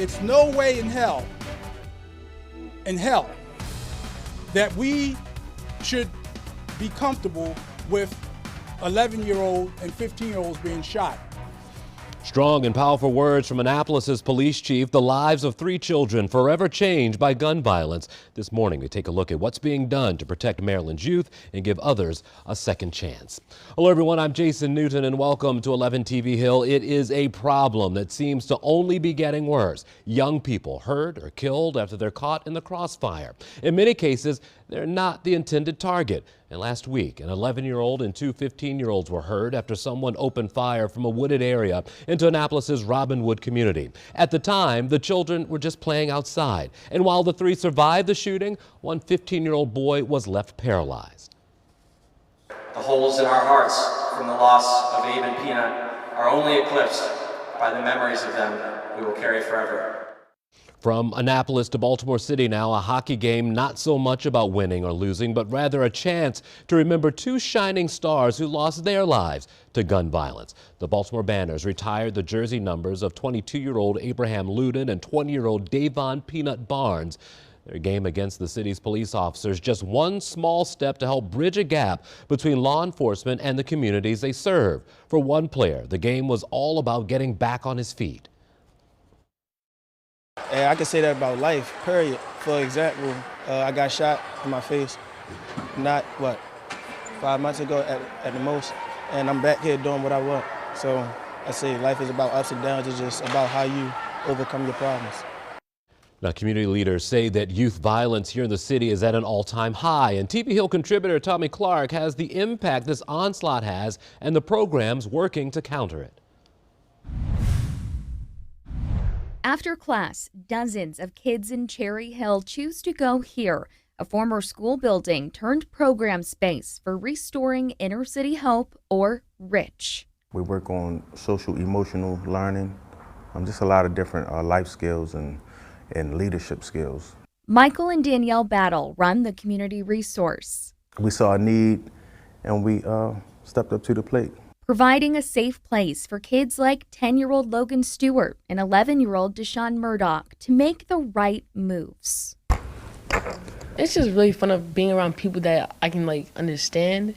it's no way in hell, that we should be comfortable with 11-year-old and 15-year-olds being shot. Strong and powerful words from Annapolis's police chief. The lives of 3 children forever changed by gun violence. This morning, we take a look at what's being done to protect Maryland's youth and give others a second chance. Hello, everyone. I'm Jason Newton, and welcome to 11 TV Hill. It is a problem that seems to only be getting worse. Young people hurt or killed after they're caught in the crossfire. In many cases, they're not the intended target. And last week, an 11-year-old and 2 15-year-olds were hurt after someone opened fire from a wooded area into Annapolis's Robinwood community. At the time, the children were just playing outside. And while the 3 survived the shooting, one 15-year-old boy was left paralyzed. The holes in our hearts from the loss of Abe and Peanut are only eclipsed by the memories of them we will carry forever. From Annapolis to Baltimore City now, a hockey game not so much about winning or losing, but rather a chance to remember 2 shining stars who lost their lives to gun violence. The Baltimore Banners retired the jersey numbers of 22-year-old Abraham Luden and 20-year-old Davon Peanut Barnes. Their game against the city's police officers, just one small step to help bridge a gap between law enforcement and the communities they serve. For one player, the game was all about getting back on his feet. And I can say that about life, period. For example, I got shot in my face, 5 months ago at the most, and I'm back here doing what I want. So I say life is about ups and downs. It's just about how you overcome your problems. Now, community leaders say that youth violence here in the city is at an all-time high, and TV Hill contributor Tommy Clark has the impact this onslaught has and the programs working to counter it. After class, dozens of kids in Cherry Hill choose to go here, a former school building turned program space for restoring inner city hope, or RICH. We work on social emotional learning, just a lot of different life skills and leadership skills. Michael and Danielle Battle run the community resource. We saw a need and we stepped up to the plate. Providing a safe place for kids like 10-year-old Logan Stewart and 11-year-old Deshaun Murdoch to make the right moves. It's just really fun of being around people that I can understand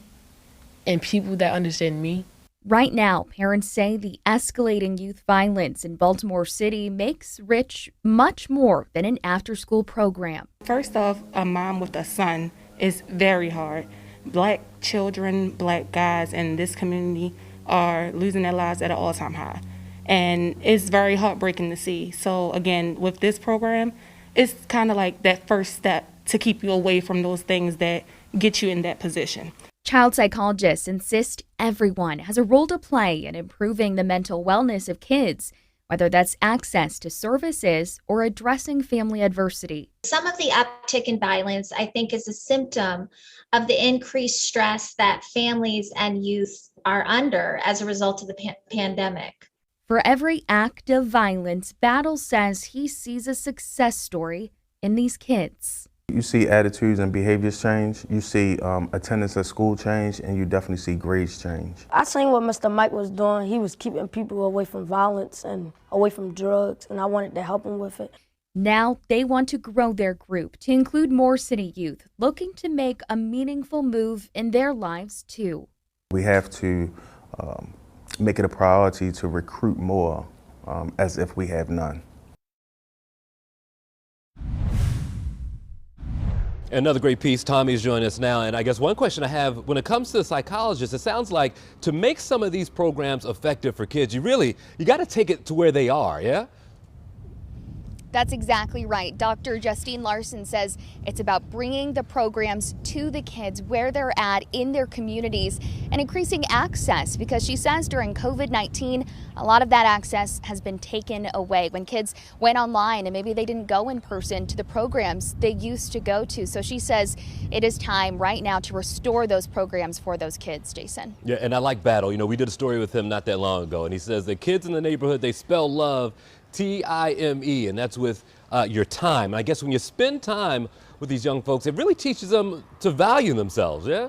and people that understand me. Right now, parents say the escalating youth violence in Baltimore City makes RICH much more than an after-school program. First off, a mom with a son is very hard. Black children, black guys in this community are losing their lives at an all-time high. And it's very heartbreaking to see. So again, with this program, it's kind of like that first step to keep you away from those things that get you in that position. Child psychologists insist everyone has a role to play in improving the mental wellness of kids, whether that's access to services or addressing family adversity. Some of the uptick in violence, I think, is a symptom of the increased stress that families and youth are under as a result of the pandemic. For every act of violence, Battle says he sees a success story in these kids. You see attitudes and behaviors change, you see attendance at school change, and you definitely see grades change. I seen what Mr. Mike was doing. He was keeping people away from violence and away from drugs, and I wanted to help him with it. Now they want to grow their group to include more city youth looking to make a meaningful move in their lives too. We have to make it a priority to recruit more as if we have none. Another great piece. Tommy's joining us now. And I guess one question I have, when it comes to the psychologists, it sounds like to make some of these programs effective for kids, you got to take it to where they are, yeah? That's exactly right. Dr. Justine Larson says it's about bringing the programs to the kids where they're at in their communities and increasing access, because she says during COVID-19, a lot of that access has been taken away when kids went online and maybe they didn't go in person to the programs they used to go to. So she says it is time right now to restore those programs for those kids, Jason. Yeah, and I like Battle. You know, we did a story with him not that long ago, and he says the kids in the neighborhood, they spell love T-I-M-E, and that's with your time. And I guess when you spend time with these young folks, it really teaches them to value themselves, yeah?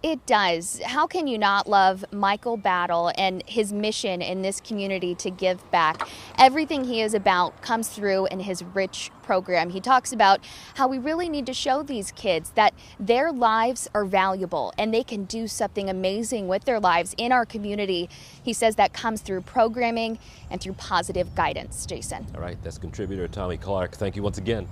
It does. How can you not love Michael Battle and his mission in this community to give back? Everything he is about comes through in his rich program. He talks about how we really need to show these kids that their lives are valuable and they can do something amazing with their lives in our community. He says that comes through programming and through positive guidance. Jason. All right, that's contributor Tommy Clark. Thank you once again.